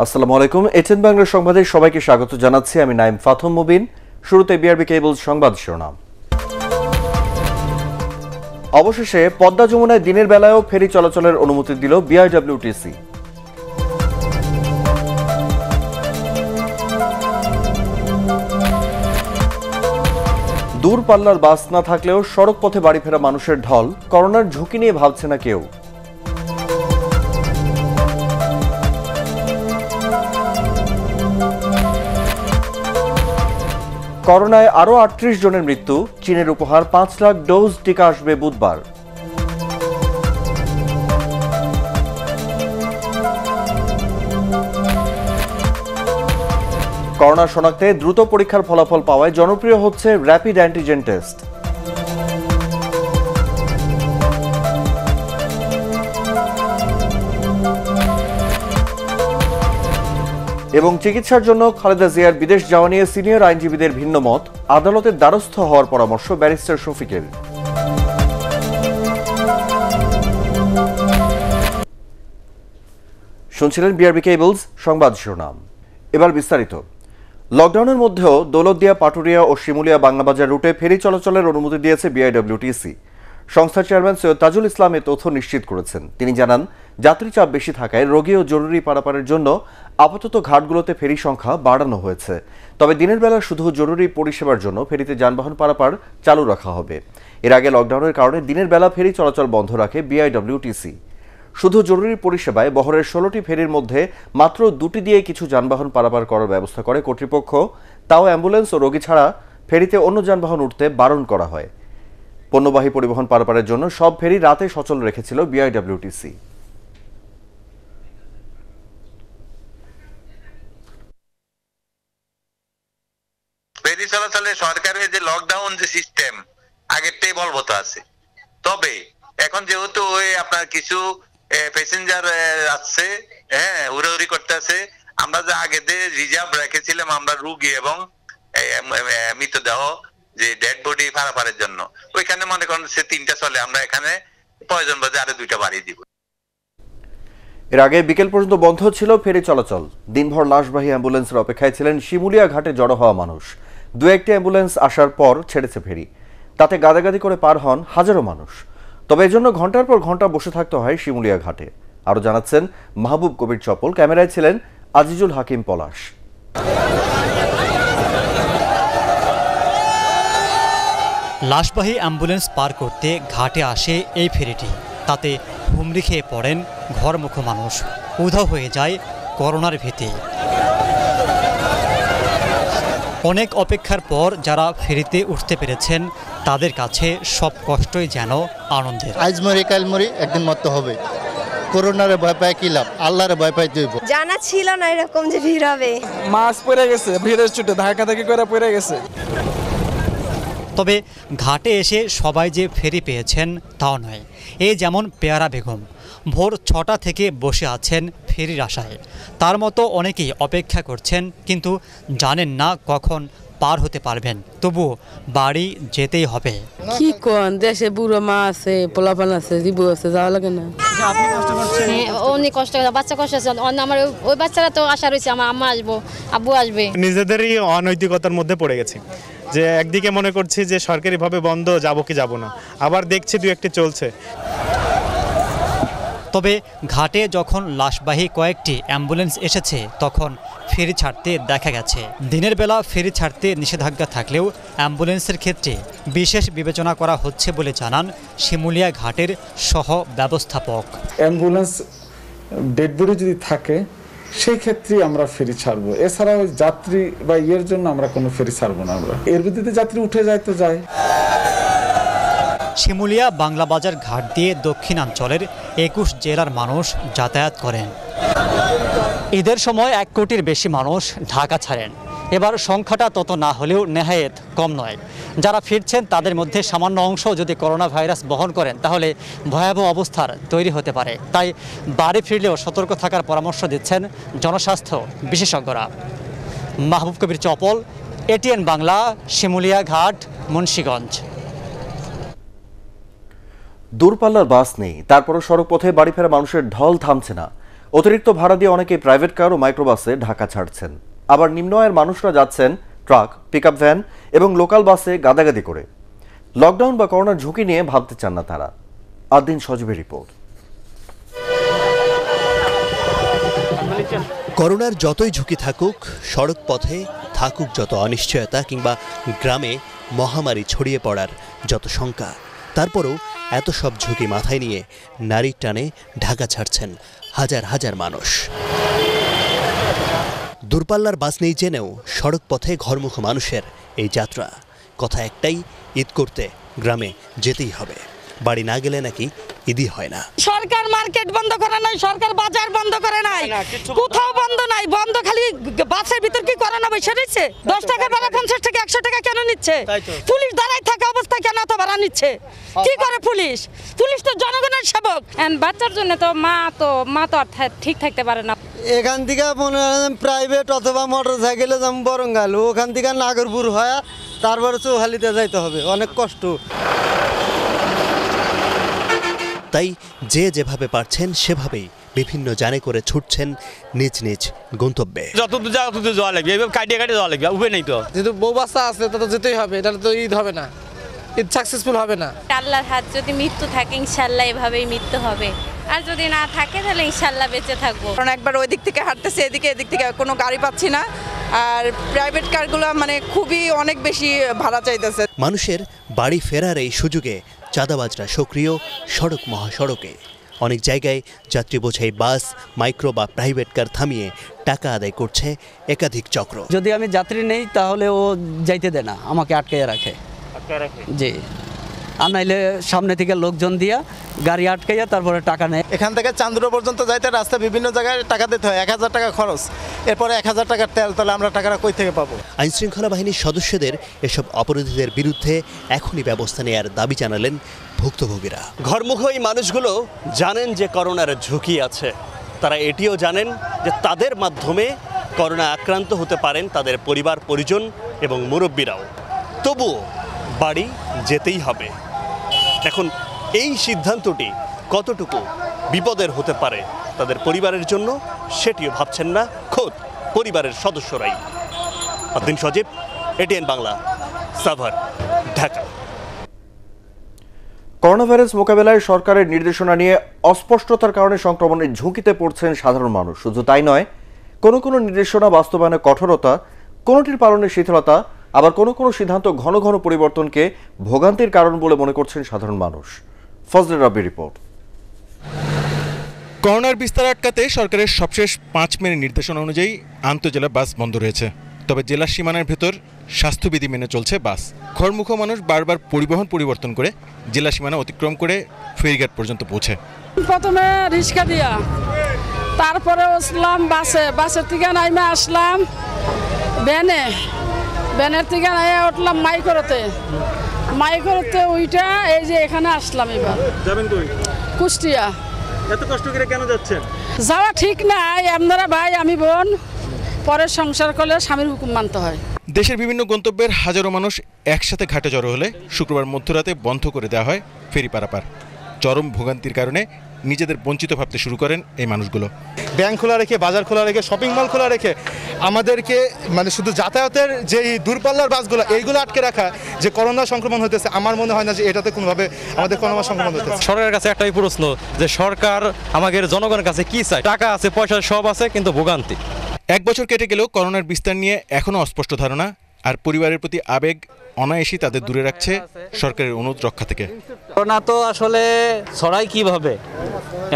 আসসালামু আলাইকুম। এটিএন বাংলা সংবাদে সবাইকে স্বাগত জানাচ্ছি। আমি নাইম ফাথম মুবিন। শুরুতে বিআরবি কেবল সংবাদ শিরোনাম। অবশেষে পদ্মা যমুনায় দিনের বেলায়ও ফেরি চলাচলের অনুমতি দিল বিআইডব্লিউটিসি। দূরপাল্লার বাস না থাকলেও সড়ক পথে বাড়ি ফেরা মানুষের ঢল, করোনার ঝুঁকি নিয়ে ভাবছে না কেউ। করোনায় আরও ৩৮ জনের মৃত্যু, চীনের উপহার ৫ লাখ ডোজ টিকা আসবে বুধবার। করোনা শনাক্তে দ্রুত পরীক্ষার ফলাফল পাওয়ায় জনপ্রিয় হচ্ছে র্যাপিড অ্যান্টিজেন টেস্ট। এবং চিকিৎসার জন্য খালেদা জিয়ার বিদেশ যাওয়া নিয়ে সিনিয়র আইনজীবীদের ভিন্ন মত, আদালতের দ্বারস্থ হওয়ার পরামর্শ ব্যারিস্টার শফিকের। শুনছিলেন বিআরবি কেবলস সংবাদ শিরোনাম। এবার বিস্তারিত। লকডাউনের মধ্যেও দৌলতদিয়া, পাটুরিয়া ও শিমুলিয়া বাংলাবাজার রুটে ফেরি চলাচলের অনুমতি দিয়েছে বিআইডব্লিউটিসি। সংস্থার চেয়ারম্যান সৈয়দ তাজুল ইসলাম এ তথ্য নিশ্চিত করেছেন। তিনি জানান, যাত্রী চাপ বেশি থাকায় রোগী ও জরুরি পারাপারের জন্য আপাতত ঘাটগুলোতে ফেরি সংখ্যা বাড়ানো হয়েছে। তবে দিনের বেলা শুধু জরুরি পরিষেবার জন্য ফেরিতে যানবাহন পারাপার চালু রাখা হবে। এর আগে লকডাউনের কারণে দিনের বেলা ফেরি চলাচল বন্ধ রাখে বিআইডব্লিউটিসি। শুধু জরুরি পরিষেবায় বহরের ১৬টি ফেরির মধ্যে মাত্র ২টি দিয়ে কিছু যানবাহন পারাপার করার ব্যবস্থা করে কর্তৃপক্ষ। তাও অ্যাম্বুলেন্স ও রোগী ছাড়া ফেরিতে অন্য যানবাহন উঠতে বারণ করা হয়। পণ্যবাহী পরিবহন পারাপারের জন্য সব ফেরি রাতে সচল রেখেছিল বিআইডব্লিউটিসি। ফেরি চলাচলে সরকারের যে লকডাউন যে সিস্টেম আগেরটাই বলবৎ আছে। তবে এখন যেহেতু ওই আপনার কিছু প্যাসেঞ্জার আসছে, উড়াউড়ি করতে আছে, আমরা যে আগে যে রিজার্ভ রেখেছিলাম আমরা রুগী এবং মৃতদেহ যে ডেড বডি পারাপারের জন্য, ওইখানে মনে করেন সে ৩টা চলে, আমরা এখানে প্রয়োজন বোধে আরো 2টা বাড়িয়ে দিব। এর আগে বিকেল পর্যন্ত বন্ধ ছিল ফেরি চলাচল। দিনভর লাশবাহী অ্যাম্বুলেন্সের অপেক্ষায় ছিলেন শিমুলিয়া ঘাটে জড়ো হওয়া মানুষ। দু একটি অ্যাম্বুলেন্স আসার পর ছেড়েছে ফেরি, তাতে গাদাগাদি করে পার হন হাজারো মানুষ। তবে এজন্য ঘন্টার পর ঘন্টা বসে থাকতে হয় শিমুলিয়া ঘাটে। আরও জানাচ্ছেন মাহবুব কবির চপল, ক্যামেরায় ছিলেন আজিজুল হাকিম পলাশ। লাশবাহী অ্যাম্বুলেন্স পার করতে ঘাটে আসে এই ফেরিটি। তাতে হুমড়ি খেয়ে পড়েন ঘরমুখো মানুষ, উধাও হয়ে যায় করোনার ভীতি। অনেক অপেক্ষার পর যারা ফেরিতে উঠতে পেরেছেন তাদের কাছে সব কষ্টই যেন আনন্দের। আজ মরি কাল মরি, একদিন মরতে হবে। করোনার ভয় পায় কি লাভ, আল্লাহর ভয় পাই দেব। জানা ছিল না এরকম যে ভিড় হবে। মাছ পড়ে গেছে, ভিড়ের ছুটে ধাক্কাধাক্কি করে পড়ে গেছে। তবে ঘাটে এসে সবাই যে ফেরি পেয়েছেন তাও নয়। এই যেমন পেয়ারা বেগম, ভোর ৬টা থেকে বসে আছেন ফেরির আশায়। তার মতো অনেকেই অপেক্ষা করছেন, কিন্তু জানেন না কখন পার হতে পারবেন। তবুও বাড়ি যেতেই হবে। কি কোন দেশে বুড়ো মা আছে, পোলাপান আছে, জীবু আছে, যাওয়া লাগে না। অনেক কষ্ট, বাচ্চা কষ্ট আছে। আমার ওই বাচ্চারা তো আশা রয়েছে আমার আম্মা আসবো, আব্বু আসবে। নিজেদেরই অনৈতিকতার মধ্যে পড়ে গেছি যে একদিকে মনে করছি যে সরকারিভাবে বন্ধ, যাবো কি যাব না, আবার দেখছি ২-১টি চলছে। তবে ঘাটে যখন লাশবাহী কয়েকটি অ্যাম্বুলেন্স এসেছে তখন ফেরি ছাড়তে দেখা গেছে। দিনের বেলা ফেরি ছাড়তে নিষেধাজ্ঞা থাকলেও অ্যাম্বুলেন্সের ক্ষেত্রে বিশেষ বিবেচনা করা হচ্ছে বলে জানান শিমুলিয়া ঘাটের সহ ব্যবস্থাপক। অ্যাম্বুলেন্স ডেড বডি যদি থাকে সেই ক্ষেত্রে আমরা ফেরি ছাড়বো, এছাড়াও যাত্রী বা ইয়ের জন্য আমরা কোনো ফেরি ছাড়বো না। আমরা এর ভিত্তিতে যাত্রী উঠে যায় তো যায়। শিমুলিয়া বাংলাবাজার ঘাট দিয়ে দক্ষিণাঞ্চলের ২১ জেলার মানুষ যাতায়াত করেন। ঈদের সময় ১ কোটির বেশি মানুষ ঢাকা ছাড়েন। এবার সংখ্যাটা তত না হলেও নেহায়েত কম নয়। যারা ফিরছেন তাদের মধ্যে সামান্য অংশ যদি করোনা ভাইরাস বহন করেন তাহলে ভয়াবহ অবস্থার তৈরি হতে পারে। তাই বাড়ি ফিরলেও সতর্ক থাকার পরামর্শ দিচ্ছেন জনস্বাস্থ্য বিশেষজ্ঞরা। মাহবুব কবির চপল, এটিএন বাংলা, শিমুলিয়া ঘাট, মুন্সিগঞ্জ। দূরপাল্লার বাস নেই, তারপরও সড়ক পথে বাড়ি ফেরা মানুষের ঢল থামছে না। অতিরিক্ত ভাড়া দিয়ে অনেকেই প্রাইভেট কার ও মাইক্রোবাসে ঢাকা ছাড়ছেন। আবার নিম্ন আয়ের মানুষরা যাচ্ছেন ট্রাক, পিকআপ ভ্যান এবং লোকাল বাসে গাদাগাদি করে। লকডাউন বা করোনার ঝুঁকি নিয়ে ভাবতে চান না তারা। আদিন সজীবের রিপোর্ট। করোনার যতই ঝুঁকি থাকুক, সড়ক পথে থাকুক যত অনিশ্চয়তা, কিংবা গ্রামে মহামারী ছড়িয়ে পড়ার যত শঙ্কা, তারপরও এত সব ঝুঁকি মাথায় নিয়ে নারীর টানে ঢাকা ছাড়ছেন হাজার হাজার মানুষ। দূরপাল্লার বাস নেই জেনেও সড়ক পথে ঘরমুখ মানুষের এই যাত্রা। কথা একটাই, ঈদ করতে গ্রামে যেতেই হবে। বাড়ি না গেলে নাকি ঈদই হয় না। সরকার মার্কেট বন্ধ করে নাই, সরকার বাজার বন্ধ করে নাই, কোথাও বন্ধ নাই। বন্ধ খালি বাসের ভিতর কি করোনা বসে রয়েছে? 10 টাকা ভাড়া 50 টাকা 100 টাকা কেন নিচ্ছে? পুলিশ দাঁড়ায় থাকা অবস্থায় কেন এত ভাড়া নিচ্ছে? কি করে পুলিশ? পুলিশ তো জনগণের সেবক। বাচ্চার জন্য তো মা তো ঠিক থাকতে পারে না। এখান থেকে মনে হয় প্রাইভেট অথবা মোটর সাইকেলে যাম বরঙ্গাল, ওখান থেকে নাগরপুর হয়, তারপরে চৌহালিতে যাইতে হবে, অনেক কষ্ট। তাই যে যেভাবে পারছেন সেভাবেই বিভিন্ন জানে করে ছুটছেন নিজ নিজ গন্তব্যে। যতদূর যাওয়া লাগবে, এইভাবে কাটিয়ে যাওয়া লাগবে, উপায় নেই তো। যেহেতু বউ বাচ্চা আছে তা তো যেতেই হবে, এটা তো ঈদ হবে না, ঈদ সাকসেসফুল হবে না। আল্লাহর হাত, যদি মৃত্যু থাকে ইনশাল্লাহ এভাবেই মৃত্যু হবে, আর যদি না থাকে তাহলে ইনশাল্লাহ বেঁচে থাকবো। কারণ একবার ওই দিক থেকে হাঁটতেছে, এদিক থেকে কোনো গাড়ি পাচ্ছি না, আর প্রাইভেট কারগুলো মানে খুবই অনেক বেশি ভাড়া চাইতেছে। মানুষের বাড়ি ফেরার এই সুযোগে চাঁদাবাজরা সক্রিয় সড়ক মহাসড়কে। অনেক জায়গায় যাত্রী বোঝাই বাস, মাইক্রো বা প্রাইভেট কার থামিয়ে টাকা আদায় করছে একাধিক চক্র। যদি আমি যাত্রী নেই তাহলে ও যাইতে দেয় না, আমাকে আটকাইয়া রাখে। জি, আর নাইলে সামনে থেকে লোকজন দিয়া গাড়ি আটকাইয়া তারপরে টাকা নেয়। এখান থেকে চান্দুরা পর্যন্ত যাইতে রাস্তা বিভিন্ন জায়গায় টাকা দিতে হয়, 1000 টাকা খরচ, এরপরে 1000 টাকার তেল, তাহলে আমরা টাকাটা কই থেকে পাবো? আইনশৃঙ্খলা বাহিনীর সদস্যদের এসব অপরাধীদের বিরুদ্ধে এখনই ব্যবস্থা নেওয়ার দাবি জানালেন ভুক্তভোগীরা। ঘরমুখ এই মানুষগুলো জানেন যে করোনার ঝুঁকি আছে। তারা এটিও জানেন যে তাদের মাধ্যমে করোনা আক্রান্ত হতে পারেন তাদের পরিবার পরিজন এবং মুরব্বীরাও। তবুও বাড়ি যেতেই হবে। এখন এই সিদ্ধান্তটি কতটুকু বিপদের হতে পারে তাদের পরিবারের জন্য, সেটিও ভাবছেন না খোদ পরিবারের সদস্যরাই। Adin Sajib, ATN Bangla, Savar, Dhaka. Corona virus মোকাবেলায় সরকারের নির্দেশনা নিয়ে অস্পষ্টতার কারণে সংক্রমণের ঝুঁকিতে পড়ছেন সাধারণ মানুষ। শুধু তাই নয়, কোনো কোনো নির্দেশনা বাস্তবায়নের কঠোরতা, কোনোটির পালনে শিথিলতা, আবার কোনো কোনো সিদ্ধান্ত ঘন ঘন পরিবর্তনকে ভোগান্তির কারণ বলে মনে করছেন সাধারণ মানুষ। ফজলে রাব্বির রিপোর্ট। করোনার বিস্তার আটকাতে সরকারের সবশেষ 5 মের নির্দেশনা অনুযায়ী আন্তঃজেলা বাস বন্ধ রয়েছে। তবে জেলার সীমানার ভেতর স্বাস্থ্যবিধি মেনে চলছে বাস। ঘরমুখ মানুষ বারবার পরিবহন পরিবর্তন করে জেলা সীমানা অতিক্রম করে ফেরিঘাট পর্যন্ত পৌঁছে। প্রথমে রিক্সা দিয়া, তারপরে উঠলাম বাসের থেকে নাইমে আসলাম ভ্যানের থেকে উঠলাম মাইক্রোতে ওইটা এই যে এখানে আসলাম। এবার যাবেন কই? কুষ্টিয়া। এত কষ্ট করে কেন যাচ্ছেন? যাওয়া ঠিক নাই, আপনারা ভাই আমি বোন, পরে সংসার করলে স্বামীর হুকুম মানতে হয়। দেশের বিভিন্ন গন্তব্যের হাজারো মানুষ একসাথে ঘাটে জড়ো হলে শুক্রবার মধ্যরাতে বন্ধ করে দেওয়া হয় ফেরি পারাপার। চরম ভোগান্তির কারণে নিজেদের বঞ্চিত ভাবতে শুরু করেন এই মানুষগুলো। ব্যাংক খোলা রেখে, বাজার খোলা রেখে, শপিং মল খোলা রেখে আমাদেরকে মানে শুধু যাতায়াতের যে দূরপাল্লার বাসগুলো এইগুলো আটকে রাখা, যে করোনা সংক্রমণ হতেছে, আমার মনে হয় না যে এটাতে কোনোভাবে আমাদের করোনা সংক্রমণ হতেছে। সরকারের কাছে একটাই প্রশ্ন যে সরকার আমাদের জনগণের কাছে কি চায়? টাকা আছে, পয়সা সব আছে, কিন্তু ভোগান্তি। 1 বছর কেটে গেলেও করোনার বিস্তার নিয়ে এখনও অস্পষ্ট ধারণা, আর পরিবারের প্রতি আবেগ অনায়াসই তাদের দূরে রাখছে সরকারের অনুরোধ রক্ষা থেকে। করোনা তো আসলে ছড়াই কিভাবে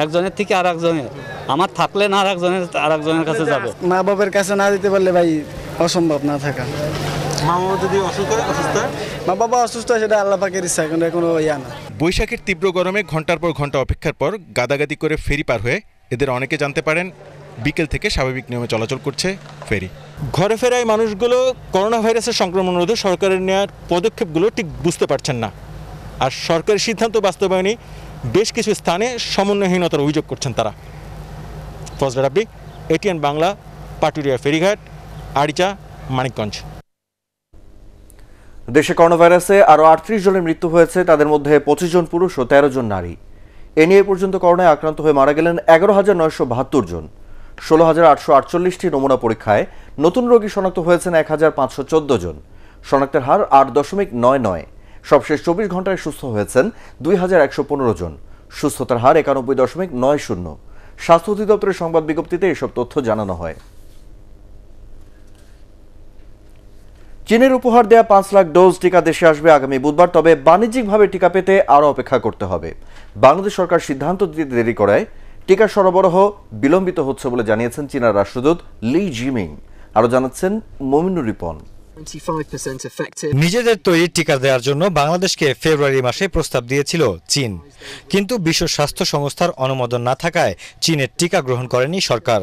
একজনের থেকে আর একজনের, আমার থাকলে না আর একজনের কাছে যাবে। মা বাবার কাছে না দিতে পারলে ভাই অসম্ভব না থাকা। মা বাবা যদি অসুস্থ, মা বাবা অসুস্থ, সেটা আল্লাহ পাকের ইচ্ছা, কিন্তু কোনো ইয়া না। বৈশাখের তীব্র গরমে ঘন্টার পর ঘন্টা অপেক্ষার পর গাদাগাদি করে ফেরি পার হয়ে এদের অনেকে জানতে পারেন বিকেল থেকে স্বাভাবিক নিয়মে চলাচল করছে ফেরি। ঘরে ফেরায় মানুষগুলো করোনা ভাইরাসের সংক্রমণ রোধে সরকারের নেওয়ার পদক্ষেপগুলো ঠিক বুঝতে পারছেন না, আর সরকারের সিদ্ধান্ত বাস্তবায়নে বেশ কিছু স্থানে সমন্বয়হীনতার অভিযোগ করছেন তারা। ফজলে রাব্বি, এটিএন বাংলা, পাটুরিয়া ফেরিঘাট, আরিচা, মানিকগঞ্জ। দেশে করোনা ভাইরাসে আরও 38 জনের মৃত্যু হয়েছে, তাদের মধ্যে 25 জন পুরুষ ও 13 জন নারী। এ নিয়ে পর্যন্ত করোনায় আক্রান্ত হয়ে মারা গেলেন 11,972 জন। 16,848টি নমুনা পরীক্ষায় নতুন রোগী শনাক্ত হয়েছেন 1,514 জন। শনাক্তের হার 8.99। সবশেষ 24 ঘন্টায় সুস্থ হয়েছেন 2,115 জন। সুস্থতার হার 91.90। স্বাস্থ্য অধিদপ্তরের সংবাদ বিজ্ঞপ্তিতে এসব তথ্য জানানো হয়। চীনের উপহার দেয়া 5 লাখ ডোজ টিকা দেশে আসবে আগামী বুধবার, তবে বাণিজ্যিকভাবে টিকা পেতে আরও অপেক্ষা করতে হবে। বাংলাদেশ সরকার সিদ্ধান্ত দিতে দেরি করায় টিকা সরবরাহ বিলম্বিত হচ্ছে বলে জানিয়েছেন চীনের রাষ্ট্রদূত লি জিমিং। আরও জানাচ্ছেন মমিনুর রিপন। নিজেদের তৈরি টিকা দেওয়ার জন্য বাংলাদেশকে ফেব্রুয়ারি মাসে প্রস্তাব দিয়েছিল চীন, কিন্তু বিশ্ব স্বাস্থ্য সংস্থার অনুমোদন না থাকায় চীনের টিকা গ্রহণ করেনি সরকার।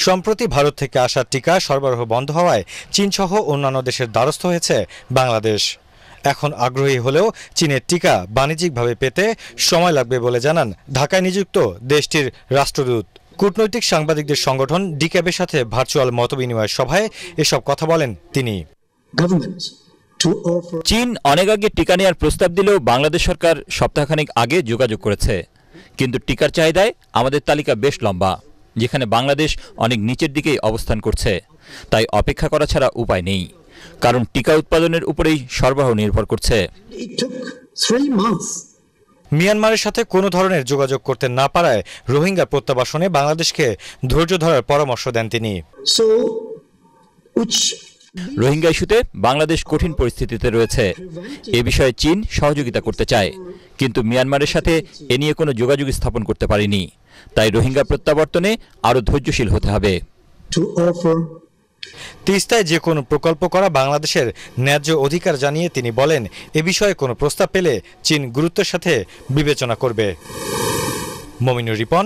সম্প্রতি ভারত থেকে আসা টিকা সরবরাহ বন্ধ হওয়ায় চীন সহ অন্যান্য দেশের দ্বারস্থ হয়েছে বাংলাদেশ। এখন আগ্রহী হলেও চীনের টিকা বাণিজ্যিকভাবে পেতে সময় লাগবে বলে জানান ঢাকায় নিযুক্ত দেশটির রাষ্ট্রদূত। কূটনৈতিক সাংবাদিকদের সংগঠন ডিক্যাবের সাথে ভার্চুয়াল মতবিনিময় সভায় এসব কথা বলেন তিনি। চীন অনেক আগে টিকা নেওয়ার প্রস্তাব দিলেও বাংলাদেশ সরকার সপ্তাহখানেক আগে যোগাযোগ করেছে, কিন্তু টিকার চাহিদায় আমাদের তালিকা বেশ লম্বা, যেখানে বাংলাদেশ অনেক নিচের দিকেই অবস্থান করছে। তাই অপেক্ষা করা ছাড়া উপায় নেই, কারণ টিকা উৎপাদনের উপরেই সরবরাহ নির্ভর করছে। মিয়ানমারের সাথে কোনো ধরনের যোগাযোগ করতে না পারায় রোহিঙ্গা প্রত্যাবাসনে বাংলাদেশকে ধৈর্য ধরার পরামর্শ দেন তিনি। রোহিঙ্গা ইস্যুতে বাংলাদেশ কঠিন পরিস্থিতিতে রয়েছে। এ বিষয়ে চীন সহযোগিতা করতে চায়, কিন্তু মিয়ানমারের সাথে এ নিয়ে কোনো যোগাযোগ স্থাপন করতে পারেনি। তাই রোহিঙ্গা প্রত্যাবর্তনে আরও ধৈর্যশীল হতে হবে। তিস্তায় যে কোনো প্রকল্প করা বাংলাদেশের ন্যায্য অধিকার জানিয়ে তিনি বলেন, এ বিষয়ে কোনো প্রস্তাব পেলে চীন গুরুত্বের সাথে বিবেচনা করবে। মমিনুর রিপন,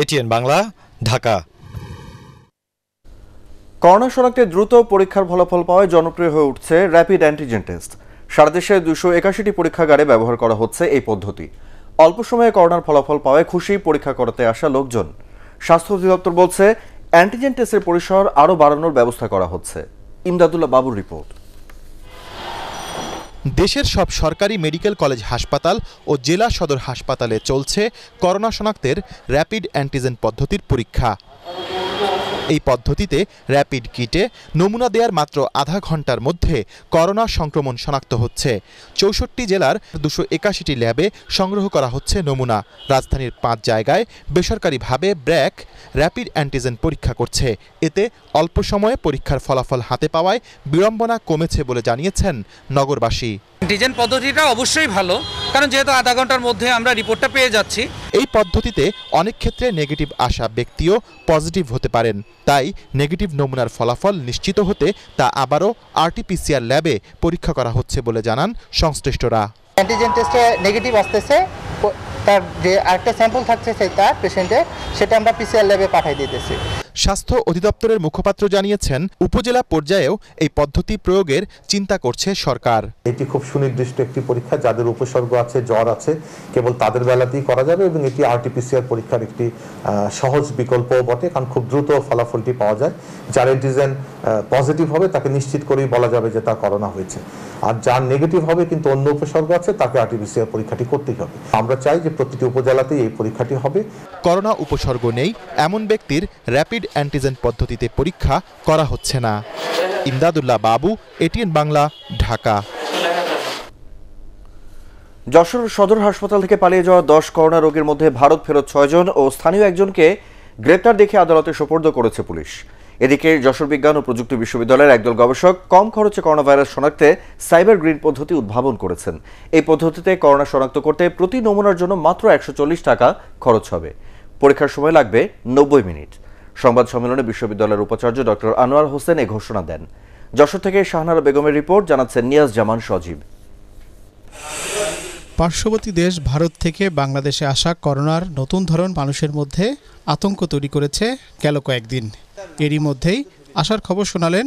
এটিএন বাংলা, ঢাকা। করোনা শনাক্তে দ্রুত পরীক্ষার ফলাফল পাওয়ায় জনপ্রিয় হয়ে উঠছে র্যাপিড অ্যান্টিজেন টেস্ট। সারা দেশে 281টি পরীক্ষাগারে ব্যবহার করা হচ্ছে এই পদ্ধতি। অল্প সময়ে করোনার ফলাফল পাওয়ায় খুশি পরীক্ষা করাতে আসা লোকজন। স্বাস্থ্য অধিদপ্তর বলছে অ্যান্টিজেন টেস্টের পরিসর আরও বাড়ানোর ব্যবস্থা করা হচ্ছে। ইমদাদুল্লাহ বাবুর রিপোর্ট। দেশের সব সরকারি মেডিকেল কলেজ হাসপাতাল ও জেলা সদর হাসপাতালে চলছে করোনা শনাক্তের র্যাপিড অ্যান্টিজেন পদ্ধতির পরীক্ষা। এই পদ্ধতিতে র্যাপিড কিটে নমুনা দেওয়ার মাত্র আধা ঘন্টার মধ্যে করোনা সংক্রমণ শনাক্ত হচ্ছে। 64 জেলার 281টি ল্যাবে সংগ্রহ করা হচ্ছে নমুনা। রাজধানীর 5 জায়গায় বেসরকারিভাবে ব্র্যাক র্যাপিড অ্যান্টিজেন পরীক্ষা করছে। এতে অল্প সময়ে পরীক্ষার ফলাফল হাতে পাওয়ায় বিড়ম্বনা কমেছে বলে জানিয়েছেন নগরবাসী। অ্যান্টিজেন পদ্ধতিটা অবশ্যই ভালো, কারণ যেহেতু আধা ঘন্টার মধ্যে আমরা রিপোর্টটা পেয়ে যাচ্ছি। এই পদ্ধতিতে অনেক ক্ষেত্রে নেগেটিভ আসা ব্যক্তিও পজিটিভ হতে পারেন, তাই নেগেটিভ নমুনার ফলাফল নিশ্চিত হতে তা আবারও আরটিপিসিআর ল্যাবে পরীক্ষা করা হচ্ছে বলে জানান সংশ্লিষ্টরা। অ্যান্টিজেন টেস্টে নেগেটিভ আসতেছে, তার যে আরেকটা স্যাম্পল থাকছে তার পেশেন্টের, সেটা আমরা পিসিআর ল্যাবে পাঠিয়ে দিতেছি। স্বাস্থ্য অধিদপ্তরের মুখপাত্র জানিয়েছেন, উপজেলা পর্যায়েও এই পদ্ধতি প্রয়োগের চিন্তা করছে সরকার। এটি খুব সুনির্দিষ্ট একটি পরীক্ষা, যাদের উপসর্গ আছে, জ্বর আছে, কেবল তাদের বেলাতেই করা যাবে এবং এটি আরটিপিসিআর পরীক্ষার একটি সহজ বিকল্প বটে, কারণ খুব দ্রুত ফলাফলটি পাওয়া যায়। যার অ্যান্টিজেন পজিটিভ হবে তাকে নিশ্চিত করেই বলা যাবে যে তার করোনা হয়েছে, আর যার নেগেটিভ হবে কিন্তু অন্য উপসর্গ আছে তাকে আরটিপিসিআর পরীক্ষাটি করতেই হবে। আমরা চাই যে প্রতিটি উপজেলাতেই এই পরীক্ষাটি হবে। করোনা উপসর্গ নেই এমন ব্যক্তির র্যাপিড অ্যান্টিজেন পদ্ধতিতে পরীক্ষা করা হচ্ছে না। ইমদাদুল্লাহ বাবু, এটিএন বাংলা, ঢাকা। যশোর সদর হাসপাতাল থেকে পালিয়ে যাওয়া 10 করোনা রোগীর মধ্যে ভারত ফেরত 6 জন ও স্থানীয় একজনকে গ্রেপ্তার দেখে আদালতে সোপর্দ করেছে পুলিশ। এদিকে যশোর বিজ্ঞান ও প্রযুক্তি বিশ্ববিদ্যালয়ের একদল গবেষক কম খরচে করোনা ভাইরাস শনাক্তে সাইবার গ্রিন পদ্ধতি উদ্ভাবন করেছেন। এই পদ্ধতিতে করোনা শনাক্ত করতে প্রতি নমুনার জন্য মাত্র 140 টাকা খরচ হবে। পরীক্ষার সময় লাগবে 90 মিনিট। সংবাদ সম্মেলনে বিশ্ববিদ্যালয়ের উপাচার্য ডক্টর আনোয়ার হোসেন এই ঘোষণা দেন। যশোর থেকে শাহনারা বেগমের রিপোর্ট, জানাচ্ছেন নিয়াজ জামান সজীব। পার্শ্ববর্তী দেশ ভারত থেকে বাংলাদেশে আসা করোনার নতুন ধরন মানুষের মধ্যে আতঙ্ক তৈরি করেছে গেল কয়েকদিন। এরই মধ্যেই আসার খবর শোনালেন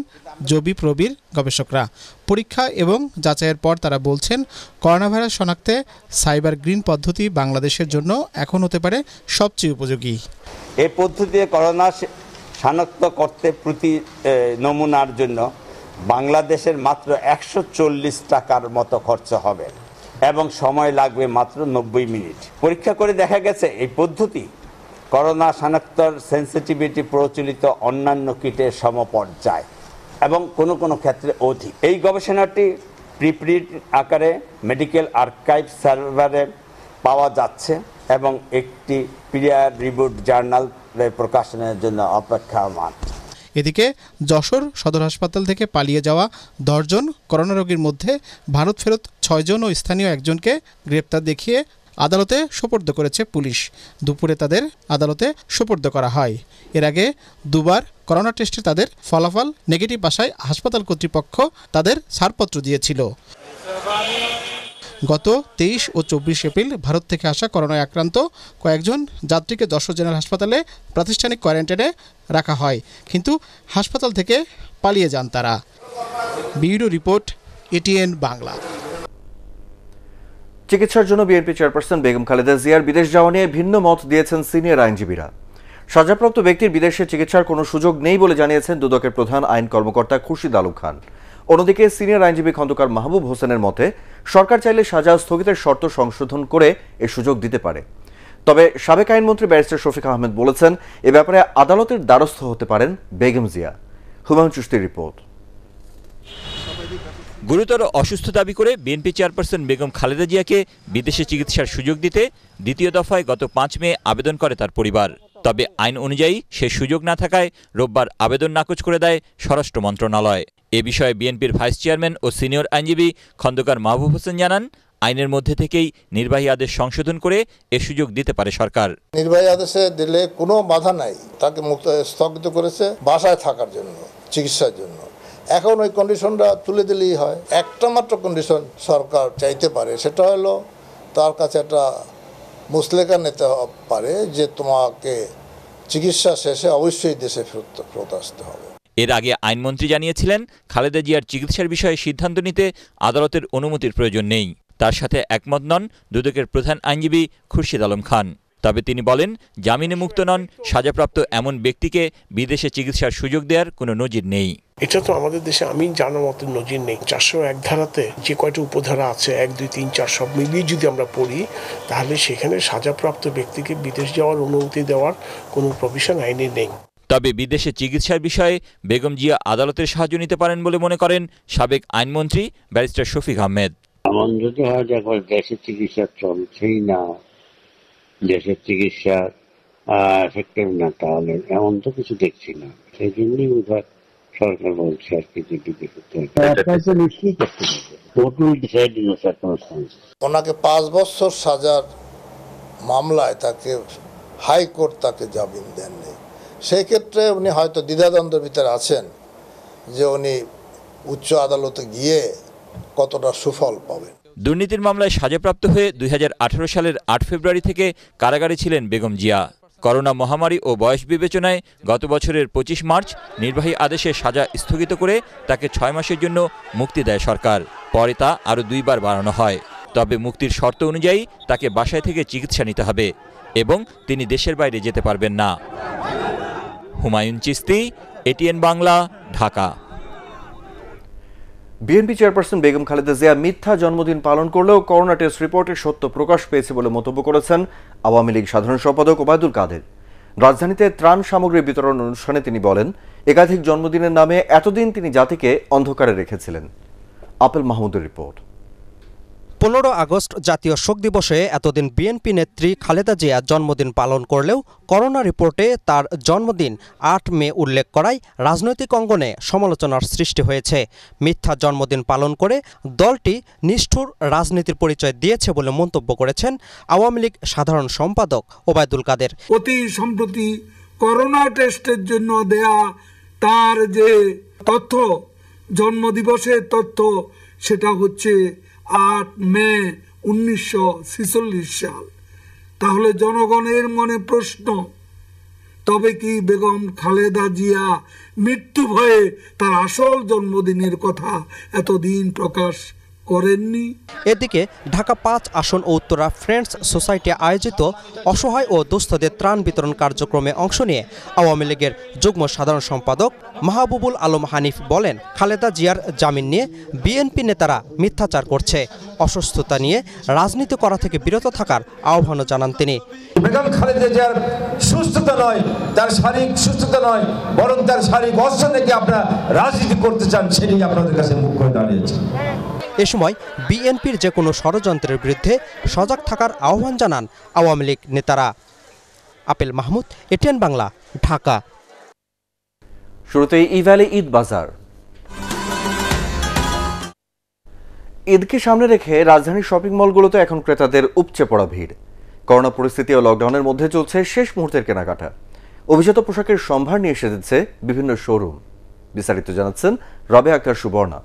জবি প্রবির গবেষকরা। পরীক্ষা এবং যাচাইয়ের পর তারা বলছেন, করোনা ভাইরাস শনাক্তে সাইবার গ্রিন পদ্ধতি বাংলাদেশের জন্য এখন হতে পারে সবচেয়ে উপযোগী। এই পদ্ধতিতে করোনা শনাক্ত করতে প্রতি নমুনার জন্য বাংলাদেশের মাত্র 140 টাকার মতো খরচ হবে। এবং সময় লাগবে মাত্র 90 মিনিট। পরীক্ষা করে দেখা গেছে এই পদ্ধতি করোনা শনাক্তর সেন্সিটিভিটি প্রচলিত অন্যান্য কিটের সমপর্যায় এবং কোনো কোনো ক্ষেত্রে অধিক। এই গবেষণাটি প্রিপ্রিন্ট আকারে মেডিকেল আর্কাইভ সার্ভারে পাওয়া যাচ্ছে এবং একটি পিয়ার রিভিউড জার্নালে প্রকাশনের জন্য অপেক্ষমাণ। এদিকে যশোর সদর হাসপাতাল থেকে পালিয়ে যাওয়া 10 জন করোনা রোগীর মধ্যে ভারত ফেরত 6 জন ও স্থানীয় একজনকে গ্রেপ্তার দেখিয়ে আদালতে সোপর্দ করেছে পুলিশ। দুপুরে তাদের আদালতে সোপর্দ করা হয়। এর আগে দুবার করোনা টেস্টে তাদের ফলাফল নেগেটিভ আসায় হাসপাতাল কর্তৃপক্ষ তাদের ছাড়পত্র দিয়েছিল। গত 23 ও 24 এপ্রিল ভারত থেকে আসা করোনায় আক্রান্ত কয়েকজন যাত্রীকে যশোর জেনারেল হাসপাতালে প্রাতিষ্ঠানিক কোয়ারেন্টাইনে রাখা হয়, কিন্তু হাসপাতাল থেকে পালিয়ে যান তারা। Bureau report, ATN Bangla. চিকিৎসার জন্য বিএনপি চেয়ারপারসন বেগম খালেদা জিয়ার বিদেশ যাওয়া নিয়ে ভিন্ন মত দিয়েছেন সিনিয়র আইনজীবীরা। সাজাপ্রাপ্ত ব্যক্তির বিদেশে চিকিৎসার কোনো সুযোগ নেই বলে জানিয়েছেন দুদকের প্রধান আইন কর্মকর্তা খুরশিদ আলম খান। অন্যদিকে সিনিয়র আইনজীবী খন্দকার মাহবুব হোসেনের মতে সরকার চাইলে সাজা স্থগিতের শর্ত সংশোধন করে এ সুযোগ দিতে পারে। তবে সাবেক আইনমন্ত্রী ব্যারিস্টার শফিক আহমেদ বলেছেন এ ব্যাপারে আদালতের দ্বারস্থ হতে পারেন বেগম জিয়া। হুমায়ুন চিশতির রিপোর্ট। গুরুতর অসুস্থ দাবি করে বিএনপি চেয়ারপারসন বেগম খালেদা জিয়াকে বিদেশে চিকিৎসার সুযোগ দিতে দ্বিতীয় দফায় গত 5 মে আবেদন করে তার পরিবার। তবে আইন অনুযায়ী সে সুযোগ না থাকায় রোববার আবেদন নাকচ করে দেয় স্বরাষ্ট্র মন্ত্রণালয়। এ বিষয়ে বিএনপির ভাইস চেয়ারম্যান ও সিনিয়র আইনজীবী খন্দকার মাহবুব হোসেন জানান, আইনের মধ্যে থেকেই নির্বাহী আদেশ সংশোধন করে এ সুযোগ দিতে পারে সরকার। নির্বাহী আদেশে দিলে কোনো বাধা নাই, তাকে স্থগিত করেছে বাসায় থাকার জন্য, চিকিৎসার জন্য। এখন ওই কন্ডিশনটা তুলে দিলেই হয়। একটা মাত্র কন্ডিশন সরকার চাইতে পারে, সেটা হলো তার কাছে একটা মুসলেকা নিতে পারে যে তোমাকে চিকিৎসা শেষে অবশ্যই দেশে ফেরত আসতে হবে। এর আগে আইনমন্ত্রী জানিয়েছিলেন খালেদা জিয়ার চিকিৎসার বিষয়ে সিদ্ধান্ত নিতে আদালতের অনুমতির প্রয়োজন নেই। তার সাথে একমত নন দুদকের প্রধান আইনজীবী খুরশিদ আলম খান। তবে তিনি বলেন, জামিনে মুক্ত নন সাজাপ্রাপ্ত এমন ব্যক্তিকে বিদেশে চিকিৎসার সুযোগ দেওয়ার কোনো নজির নেই। এটা তো আমাদের দেশে আমি জানার মতো নজির নেই। 401 ধারাতে যে কয়টা উপধারা আছে 1, 2, 3, 4 সব মিলিয়ে যদি আমরা পড়ি, তাহলে সেখানে সাজাপ্রাপ্ত ব্যক্তিকে বিদেশ যাওয়ার অনুমতি দেওয়ার কোনো প্রভিশন আইনে নেই। তবে বিদেশে চিকিৎসার বিষয়ে বেগম জিয়া আদালতের সাহায্য নিতে পারেন বলে মনে করেন সাবেক আইনমন্ত্রী ব্যারিস্টার শফিক আহমেদ। এমন যদি হয় যে দেশের চিকিৎসা চলছেই না, দেশের চিকিৎসা এফেক্টিভ না, তাহলে এমন তো কিছু দেখছি না। সেই জন্যই বোধহয় সরকার বলছে আর কি ওনাকে 5 বছর সাজার মামলায় তাকে হাইকোর্ট তাকে জামিন দেননি। সেই ক্ষেত্রে উনি হয়তো দ্বিধাদ্বন্দ্বের ভিতরে আছেন যে উনি উচ্চ আদালতে গিয়ে কতটা সুফল পাবেন। দুর্নীতির মামলায় সাজাপ্রাপ্ত হয়ে 2018 সালের 8 ফেব্রুয়ারি থেকে কারাগারে ছিলেন বেগম জিয়া। করোনা মহামারী ও বয়স বিবেচনায় গত বছরের 25 মার্চ নির্বাহী আদেশে সাজা স্থগিত করে তাকে 6 মাসের জন্য মুক্তি দেয় সরকার। পরে তা আরও 2 বার বাড়ানো হয়। তবে মুক্তির শর্ত অনুযায়ী তাকে বাসায় থেকে চিকিৎসা নিতে হবে এবং তিনি দেশের বাইরে যেতে পারবেন না। Humayun Chishti, ATN Bangla, Dhaka. BNP chairperson Begum Khaleda Zia মিথ্যা জন্মদিন পালন করলেও করোনা টেস্ট রিপোর্টের সত্য প্রকাশ পেয়েছে বলে মন্তব্য করেছেন আওয়ামী লীগ সাধারণ সম্পাদক ওবায়দুল কাদের। রাজধানীতে ত্রাণ সামগ্রী বিতরণ অনুষ্ঠানে তিনি বলেন, একাধিক জন্মদিনের নামে এতদিন তিনি জাতিকে অন্ধকারে রেখেছিলেন। আপেল মাহমুদের রিপোর্ট। 15 আগস্ট জাতীয় শোক দিবসে এতদিন বিএনপি নেত্রী খালেদা জিয়া জন্মদিন পালন করলেও করোনা রিপোর্টে তার জন্মদিন 8 মে উল্লেখ করায় রাজনৈতিক অঙ্গনে সমালোচনার সৃষ্টি হয়েছে। মিথ্যা জন্মদিন পালন করে দলটি নিষ্ঠুর রাজনীতির পরিচয় দিয়েছে বলে মন্তব্য করেছেন আওয়ামী লীগ সাধারণ সম্পাদক ওবায়দুল কাদের। অতি সম্প্রতি করোনা টেস্টের জন্য দেয়া তার যে তথ্য, জন্মদিবসের তথ্য, সেটা হচ্ছে 8 মে 1946 সাল। তাহলে জনগণের মনে প্রশ্ন, তবে কি বেগম খালেদা জিয়া মৃত্যু ভয়ে তার আসল জন্মদিনের কথা এতদিন প্রকাশ করেননি। এদিকে ঢাকা 5 আসন ও উত্তরা ফ্রেন্ডস সোসাইটি আয়োজিত অসহায় ও দুস্থদের ত্রাণ বিতরণ কার্যক্রমে অংশ নিয়ে আওয়ামী লীগের যুগ্ম সাধারণ সম্পাদক মাহবুবুল আলম হানিফ বলেন, খালেদা জিয়ার জামিন নিয়ে বিএনপি নেতারা মিথ্যাচার করছে। অসুস্থতা নিয়ে রাজনীতি করা থেকে বিরত থাকার আহ্বানও জানান তিনি। বেগম খালেদা জিয়ার সুস্থতা নয়, তার শারীরিক সুস্থতা নয়, বরং তার শারীরিক অবস্থা থেকে আপনারা রাজনীতি করতে চান, সেটাই আপনাদের কাছে মুখ্য হয়ে দাঁড়িয়েছে। এ সময় বিএনপির যে কোনো ষড়যন্ত্রের বিরুদ্ধে সজাগ থাকার আহ্বান জানান আওয়ামী লীগ নেতারা। Apple Mahmud, ATN Bangla, Dhaka. শুরুতেই ই-ভ্যালি ঈদ বাজার। ঈদকে সামনে রেখে রাজধানীর শপিং মলগুলোতে এখন ক্রেতাদের উপচে পড়া ভিড়। করোনা পরিস্থিতি ও লকডাউনের মধ্যে চলছে শেষ মুহূর্তের কেনাকাটা। অভিজাত পোশাকের সম্ভার নিয়ে এসেছে বিভিন্ন শোরুম। বিস্তারিত জানাচ্ছেন রাবেয়া আক্তার সুবর্ণা।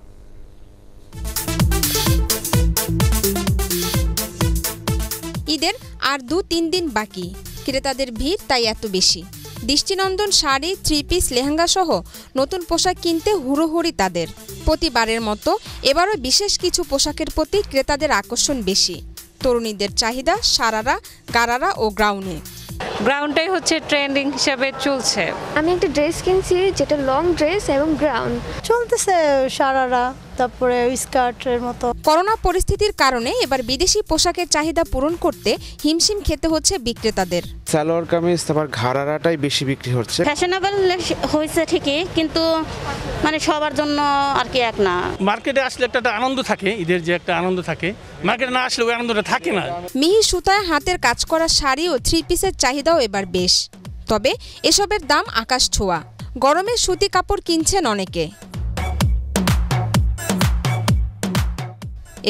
ঈদের আর 2-3 দিন বাকি, ক্রেতাদের ভিড় তাই এত বেশি। দৃষ্টিনন্দন শাড়ি, 3 পিস, লেহেঙ্গা সহ নতুন পোশাক কিনতে হুড়োহুড়ি তাদের। প্রতিবারের মতো এবারও বিশেষ কিছু পোশাকের প্রতি ক্রেতাদের আকর্ষণ বেশি। তরুণীদের চাহিদা সারারা, গারারা ও গ্রাউনে। গ্রাউন্ডটাই হচ্ছে ট্রেন্ডিং হিসেবে চলছে। আমি একটা ড্রেস কিনছি যেটা লং ড্রেস এবং গ্রাউন্ড চলতেছে, সারারা, তারপরে স্কার্টের মতো। করোনা পরিস্থিতির কারণে এবার বিদেশি পোশাকের চাহিদা পূরণ করতে হিমশিম খেতে হচ্ছে বিক্রেতাদের। সালোয়ার কামিজ তারপর ঘাড়ারাটাই বেশি বিক্রি হচ্ছে। ফ্যাশনেবল হয়েছে ঠিকই, কিন্তু মানে সবার জন্য আর কি এক না। মার্কেটে আসলে একটা আনন্দ থাকে, ঈদের যে একটা আনন্দ থাকে, মার্কেটে না আসলে ওই আনন্দটা থাকে না। মিহি সুতায় হাতের কাজ করা শাড়ি ও 3 পিসের চাহিদাও এবার বেশ। তবে এসবের দাম আকাশ ছোঁয়া। গরমে সুতি কাপড় কিনছেন অনেকে।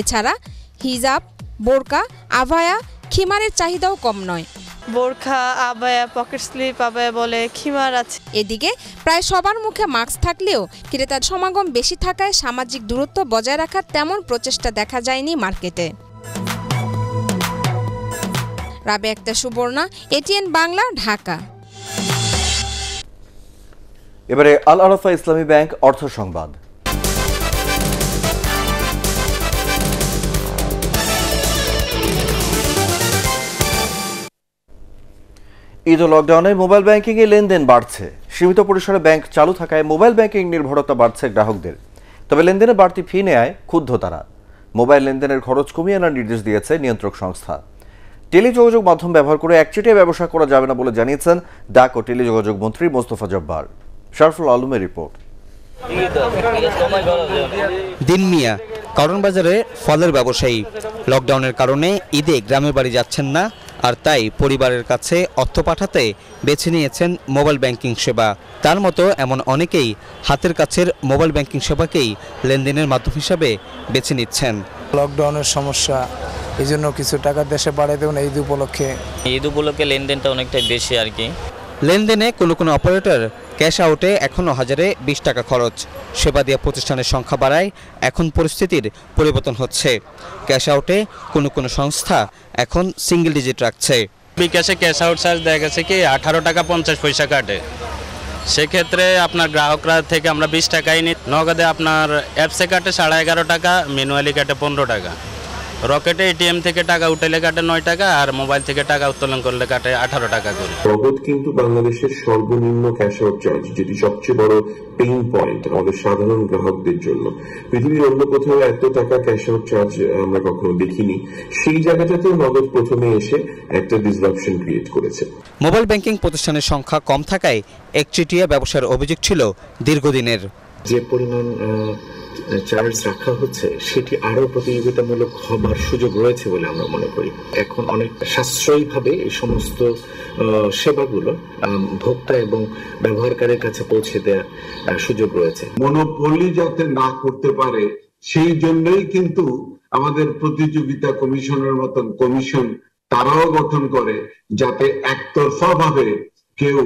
এছাড়া হিজাব, বোরকা, আভায়া, খিমারের চাহিদাও কম নয়। বোরখা, আবায়া, পকেট স্লিপ, আবায়া বলে, খিমার আছে। এদিকে প্রায় সবার মুখে মাস্ক থাকলেও ক্রেতার সমাগম বেশি থাকায় সামাজিক দূরত্ব বজায় রাখার তেমন প্রচেষ্টা দেখা যায়নি মার্কেটে। রাবেয়া আক্তার সুবর্ণা, এটিএন বাংলা, ঢাকা। এবারে আল আরাফা ইসলামী ব্যাংক অর্থ সংবাদ। ঈদ ও লকডাউনে মোবাইল ব্যাংকিং এ লেনদেন বাড়ছে। সীমিত পরিসরে ব্যাংক চালু থাকায় মোবাইল ব্যাংকিং নির্ভরতা বাড়ছে গ্রাহকদের। তবে লেনদেনে বাড়তি ফি নেয় ক্ষুব্ধ তারা। মোবাইল লেনদেনের খরচ কমিয়ে আনার নির্দেশ দিয়েছে নিয়ন্ত্রক সংস্থা। টেলিযোগাযোগ মাধ্যম ব্যবহার করে একচেটিয়া ব্যবসা করা যাবে না বলে জানিয়েছেন ডাক ও টেলিযোগাযোগ মন্ত্রী মোস্তফা জব্বার। শারফুল আলমের রিপোর্ট। দিন মিয়া কারণ বাজারে ফলের ব্যবসায়ী। লকডাউনের কারণে ঈদে গ্রামের বাড়ি যাচ্ছেন না, আর তাই পরিবারের কাছে অর্থ পাঠাতে বেছে নিয়েছেন মোবাইল ব্যাংকিং সেবা। তার মতো এমন অনেকেই হাতের কাছের মোবাইল ব্যাংকিং সেবাকেই লেনদেনের মাধ্যম হিসাবে বেছে নিচ্ছেন। লকডাউনের সমস্যা, এই জন্য কিছু টাকা দেশে পাঠিয়ে দেবেন ঈদ উপলক্ষে। ঈদ উপলক্ষে লেনদেনটা অনেকটাই বেশি আর কি। লেনদেনে কোনো কোনো অপারেটর ক্যাশ আউটে এখনও 1020 টাকা খরচ। সেবা দেওয়া প্রতিষ্ঠানের সংখ্যা বাড়ায় এখন পরিস্থিতির পরিবর্তন হচ্ছে। ক্যাশ আউটে কোনো কোনো সংস্থা এখন সিঙ্গেল ডিজিট রাখছে। বিকাশে ক্যাশ আউট চার্জ দেখা গেছে কি 18 টাকা 50 পয়সা কাটে। সেক্ষেত্রে আপনার গ্রাহকরা থেকে আমরা 20 টাকাই নিই। নগদে আপনার অ্যাপসে কাটে 11.5 টাকা, ম্যানুয়ালি কাটে 15 টাকা। রকেটে এটিএম থেকে টাকা উঠাইলে কাটে 9 টাকা, আর মোবাইল থেকে টাকা উত্তোলন করলে কাটে 18 টাকা করে। নগদ কিন্তু বাংলাদেশের সর্বনিম্ন ক্যাশ আউট চার্জ, যেটি সবচেয়ে বড় পেইন পয়েন্ট আমাদের সাধারণ গ্রাহকদের জন্য। পৃথিবীর অন্য কোথাও এত টাকা ক্যাশ আউট চার্জ আমরা কখনো দেখিনি। সেই জায়গাটাতেও নগদ প্রথমে এসে একটা ডিসরাপশন ক্রিয়েট করেছে। মোবাইল ব্যাংকিং প্রতিষ্ঠানের সংখ্যা কম থাকায় একচেটিয়া ব্যবসার অভিযোগ ছিল দীর্ঘদিনের। যে পরিমাণ চার্জ রাখা হচ্ছে সেটি আরো প্রতিযোগিতামূলক হবার সুযোগ রয়েছে বলে আমরা মনে করি। এখন অনেক সাশ্রয়ীভাবে এই সমস্ত সেবাগুলো ভোক্তা এবং ব্যবহারকারীর কাছে পৌঁছে দেওয়ার সুযোগ রয়েছে। মনোপলি যাতে না করতে পারে সেই জন্যই কিন্তু আমাদের প্রতিযোগিতা কমিশনের মতন কমিশন তারাও গঠন করে, যাতে একতরফা ভাবে কেউ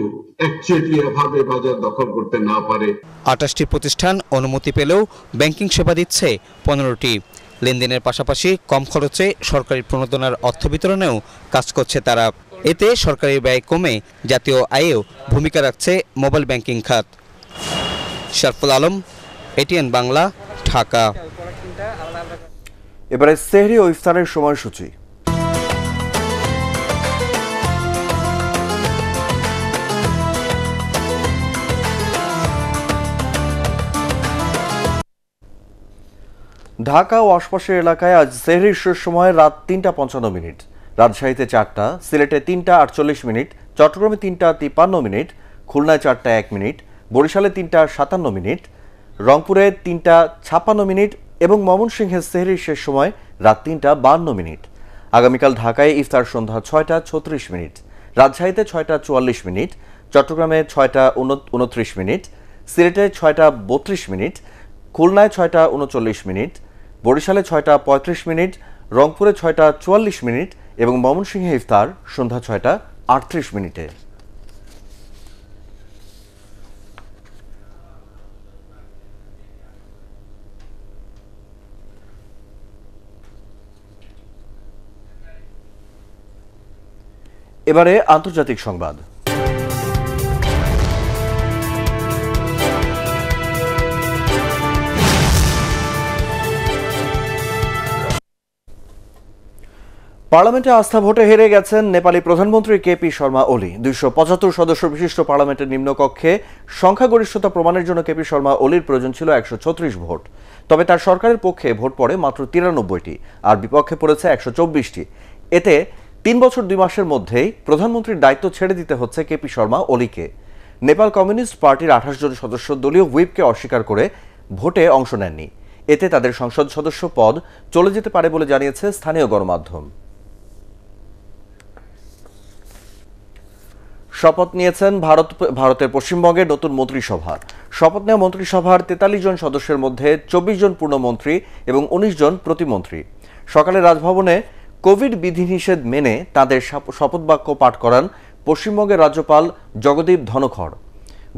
একচেটিয়া ভাবে বাজার দখল করতে না পারে। 28টি প্রতিষ্ঠান অনুমতি পেলেও ব্যাংকিং সেবা দিচ্ছে 15টি। লেনদেনের পাশাপাশি কম খরচে সরকারি প্রণোদনার অর্থ বিতরণেও কাজ করছে তারা। এতে সরকারি ব্যয় কমে জাতীয় আয়েও ভূমিকা রাখছে মোবাইল ব্যাংকিং খাত। শারফুল আলম, এটিএন বাংলা, ঢাকা। এবারে সেহরি ও ইফতারের সময়সূচি। ঢাকা ও আশপাশের এলাকায় আজ সেহরির শেষ সময় রাত ৩:৫৫। রাজশাহীতে ৪টা, সিলেটে ৩:৪৮, চট্টগ্রামে ৩:৫৩, খুলনায় 4:01, বরিশালে 3:57, রংপুরে 3:56 এবং ময়মনসিংহে সেহরির শেষ সময় রাত 3:52। আগামীকাল ঢাকায় ইফতার সন্ধ্যা 6:36, রাজশাহীতে 6:44, চট্টগ্রামে 6:29, সিলেটে 6:32, খুলনায় 6:39, বরিশালে 6:35, রংপুরে 6:44 এবং ময়মনসিংহে ইফতার সন্ধ্যা 6:38। এবারে আন্তর্জাতিক সংবাদ। পার্লামেন্টে আস্থা ভোটে হেরে গেছেন নেপালি প্রধানমন্ত্রী কেপি শর্মা ওলি। 275 সদস্য বিশিষ্ট পার্লামেন্টের নিম্নকক্ষে সংখ্যাগরিষ্ঠতা প্রমাণের জন্য কেপি শর্মা ওলির প্রয়োজন ছিল 136 ভোট। তবে তার সরকারের পক্ষে ভোট পড়ে মাত্র 93টি আর বিপক্ষে পড়েছে 124টি। এতে 3 বছর 2 মাসের মধ্যেই প্রধানমন্ত্রীর দায়িত্ব ছেড়ে দিতে হচ্ছে কেপি শর্মা ওলিকে। নেপাল কমিউনিস্ট পার্টির 28 জন সদস্য দলীয় হুইপকে অস্বীকার করে ভোটে অংশ নেননি। এতে তাদের সংসদ সদস্য পদ চলে যেতে পারে বলে জানিয়েছে স্থানীয় গণমাধ্যম। শপথ নিয়েছেন ভারতের পশ্চিমবঙ্গের নতুন মন্ত্রিসভা। শপথ নেওয়া মন্ত্রিসভার 43 জন সদস্যের মধ্যে 24 জন পূর্ণমন্ত্রী এবং 19 জন প্রতিমন্ত্রী। সকালে রাজভবনে কোভিড বিধিনিষেধ মেনে তাদের শপথ বাক্য পাঠ করান পশ্চিমবঙ্গের রাজ্যপাল জগদীপ ধনখড়।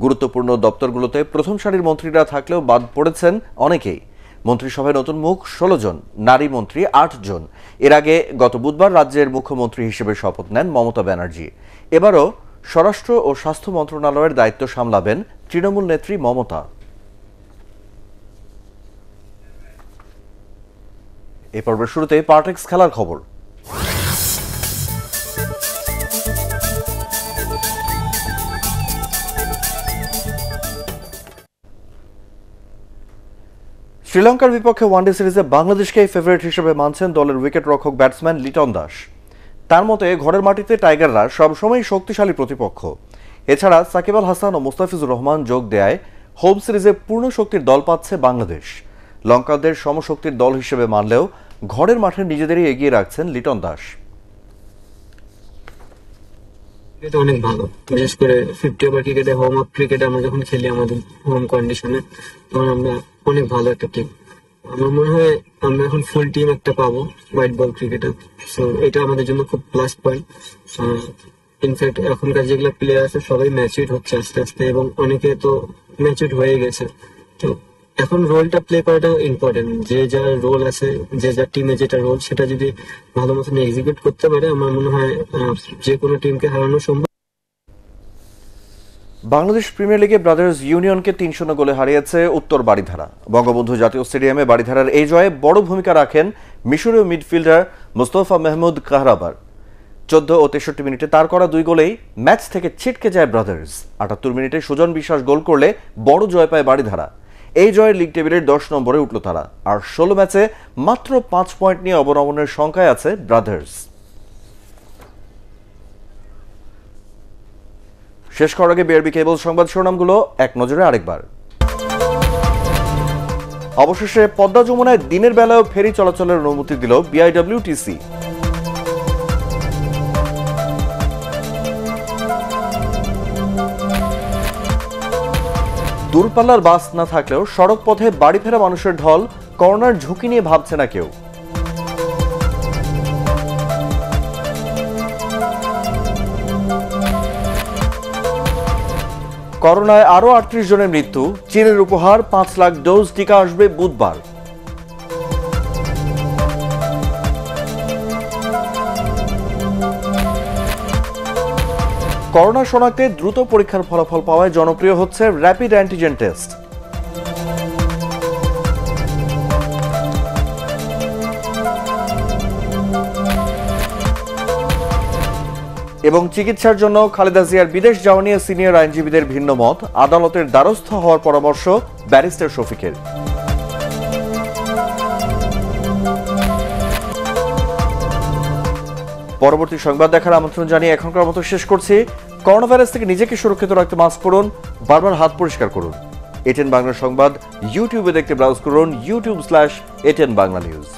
গুরুত্বপূর্ণ দপ্তরগুলোতে প্রথম সারির মন্ত্রীরা থাকলেও বাদ পড়েছেন অনেকেই। মন্ত্রিসভায় নতুন মুখ 16 জন, নারী মন্ত্রী 8 জন। এর আগে গত বুধবার রাজ্যের মুখ্যমন্ত্রী হিসেবে শপথ নেন মমতা ব্যানার্জি। এবারও স্বরাষ্ট্র ও স্বাস্থ্য মন্ত্রণালয়ের দায়িত্ব সামলাবেন তৃণমূল নেত্রী মমতা। এই পর্বের শুরুতে পার্টেক্স খেলার খবর। শ্রীলঙ্কার বিপক্ষে ওয়ানডে সিরিজে বাংলাদেশকে ফেভারিট হিসেবে মানছেন দলের উইকেট রক্ষক ব্যাটসম্যান লিটন দাস। তার মতে ঘরের মাটিতে টাইগাররা সবসময় শক্তিশালী প্রতিপক্ষ। এছাড়া সাকিব আল হাসান ও মুস্তাফিজুর রহমান যোগ দেয় হোম সিরিজে পূর্ণ শক্তির দল পাচ্ছে বাংলাদেশ। লঙ্কানদের সমশক্তির দল হিসেবে মানলেও ঘরের মাঠে নিজেদেরই এগিয়ে রাখছেন লিটন দাস। এটা অনেক ভালো, বিশেষ করে 50 ওভার ক্রিকেটে, হোম অফ ক্রিকেটে আমরা যখন খেলি আমাদের হোম কন্ডিশনে, তখন আমরা অনেক ভালো একটা টিম। আমার মনে হয় আমরা এখন ফুল টিম একটা পাবো হোয়াইট বল ক্রিকেটে। সো এটা আমাদের জন্য খুব প্লাস পয়েন্ট। ইনফ্যাক্ট এখনকার যেগুলো প্লেয়ার আছে সবাই ম্যাচিউর হচ্ছে আস্তে আস্তে, এবং অনেকে তো ম্যাচিউর হয়ে গেছে। তো এখন রোলটা প্লে করাটা ইম্পর্টেন্ট। যে যার রোল আছে, যে যার টিমে যেটা রোল, সেটা যদি ভালো মতন এক্সিকিউট করতে পারে, আমার মনে হয় যে কোনো টিমকে হারানো সম্ভব। বাংলাদেশ প্রিমিয়ার লিগে ব্রাদার্স ইউনিয়নকে 3-0 গোলে হারিয়েছে উত্তর বারিধারা। বঙ্গবন্ধু জাতীয় স্টেডিয়ামে বারিধারার এই জয়ে বড় ভূমিকা রাখেন মিশরীয় মিডফিল্ডার মুস্তফা মেহমুদ কাহরাবার। 14 ও 63 মিনিটে তার করা 2 গোলেই ম্যাচ থেকে ছিটকে যায় ব্রাদার্স। 78 মিনিটে সুজন বিশ্বাস গোল করলে বড় জয় পায় বারিধারা। এই জয়ে লিগ টেবিলের 10 নম্বরে উঠল তারা। আর 16 ম্যাচে মাত্র 5 পয়েন্ট নিয়ে অবনমনের সংখ্যায় আছে ব্রাদার্স। শেষ করার আগে বিআরবি কেবল সংবাদ শিরোনামগুলো এক নজরে আরেকবার। অবশেষে পদ্মা যমুনায় দিনের বেলায় ফেরি চলাচলের অনুমতি দিল বিআইডব্লিউটিসি। দূরপাল্লার বাস না থাকলেও সড়ক পথে বাড়ি ফেরা মানুষের ঢল, করোনার ঝুঁকি নিয়ে ভাবছে না কেউ। করোনায় আরো 38 জনের মৃত্যু। চীনের উপহার 5 লাখ ডোজ টিকা আসবে বুধবার। করোনা শনাক্তে দ্রুত পরীক্ষার ফলাফল পাওয়ায় জনপ্রিয় হচ্ছে র্যাপিড অ্যান্টিজেন টেস্ট। এবং চিকিৎসার জন্য খালেদা জিয়ার বিদেশ যাওয়া নিয়ে সিনিয়র আইনজীবীদের ভিন্ন মত, আদালতের দ্বারস্থ হওয়ার পরামর্শ ব্যারিস্টার শফিকের। পরবর্তী সংবাদ দেখার আমন্ত্রণ জানিয়ে এখনকার মতো শেষ করছি। করোনা ভাইরাস থেকে নিজেকে সুরক্ষিত রাখতে মাস্ক পরুন, বারবার হাত পরিষ্কার করুন। এটিএন বাংলা সংবাদ ইউটিউবে দেখতে ব্রাউজ করুন youtube/ATN Bangla News।